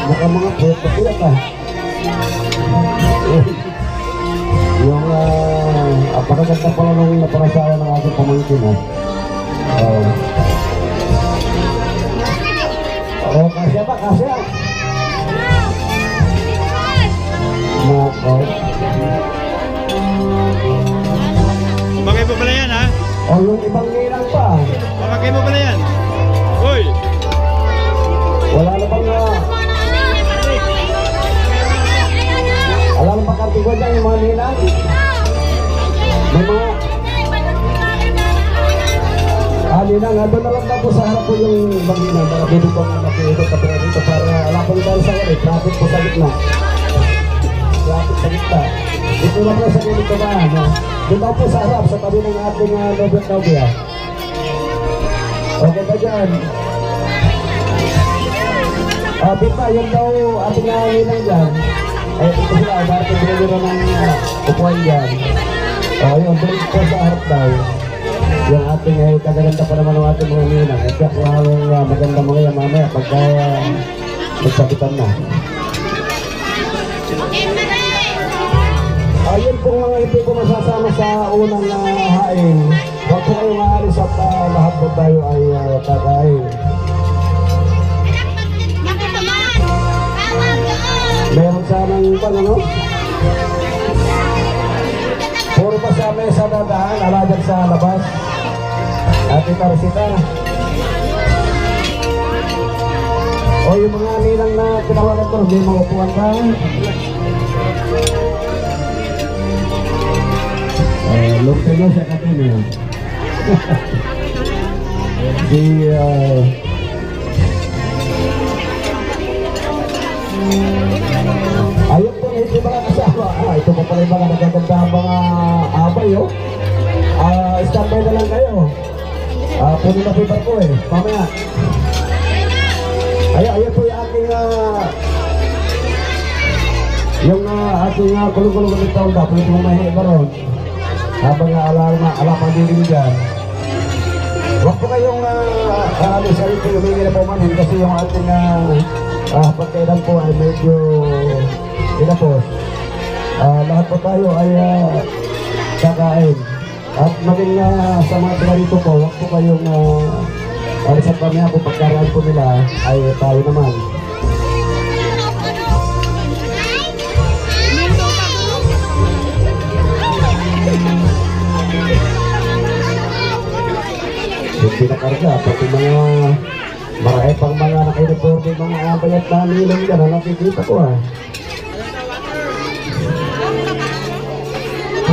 Mukhang mga puyat ah. Yung apakaganda pala nung naparasawa ng ating pamangkin ah. Kasya ba? Kasya? Nako. Pamagay mo pala yan, ha? O yung ibang ninang pa. Pamagay mo pala yan. Uy! Wala na bang alam pa kartigwa dyan yung mga ninang? May mga ninang, doon na lang po sa harap po yung ibang ninang. Para dito po nga nakiikot ka pala dito para alapang dahil sa ulit. Traffic po sa gitna. Traffic sa gitna. Dito lang po sa ganito ba? No? Doon daw po sa harap, sa tabi ng ating Nobel. Okay ba dyan? Bita, yung daw ating ninang dyan. Ay, ito sila, dati binigyan ng upuan dyan. Yun, doon po sa harap daw. Yung ating kagaganda pa naman ng ating mga ninang. Kaya kung maganda mga yan mamaya pagka magsakitan na. Ayun po mga hindi ko masasama sa unang hain. Huwag po kayong aalis at lahat po tayo ay kakain. Meron sanang pang ano? Puro pa sa mesa dadaan, ala dyan sa labas. Ate Tarsita. O yung mga ninang na tinawagan ko, may mga upuan ba? Lupin mo siya katin eh. Ayun po, ito mga kasama. Ito po pala yung mga nagaganda mga abay, oh. Standby na lang kayo. Puno na paper ko eh. Mamaya. Ayun po yung aking ating kulong-kulong ng taon dapat ito mahihi ba ron? Habang alapang dilim dyan. Huwag po kayong sarili humingi na pumanin kasi yung ating pagkailan po ay medyo inapos. Lahat po tayo ay kakain. At maging sa mga pinarito po, huwag po kayong alisan kami ako pagkaraan po nila ay tayo naman. Hindi na karga, pati mga marami pang mga naka-report yung mga bayat na nilang dyan na nakikita ko ah.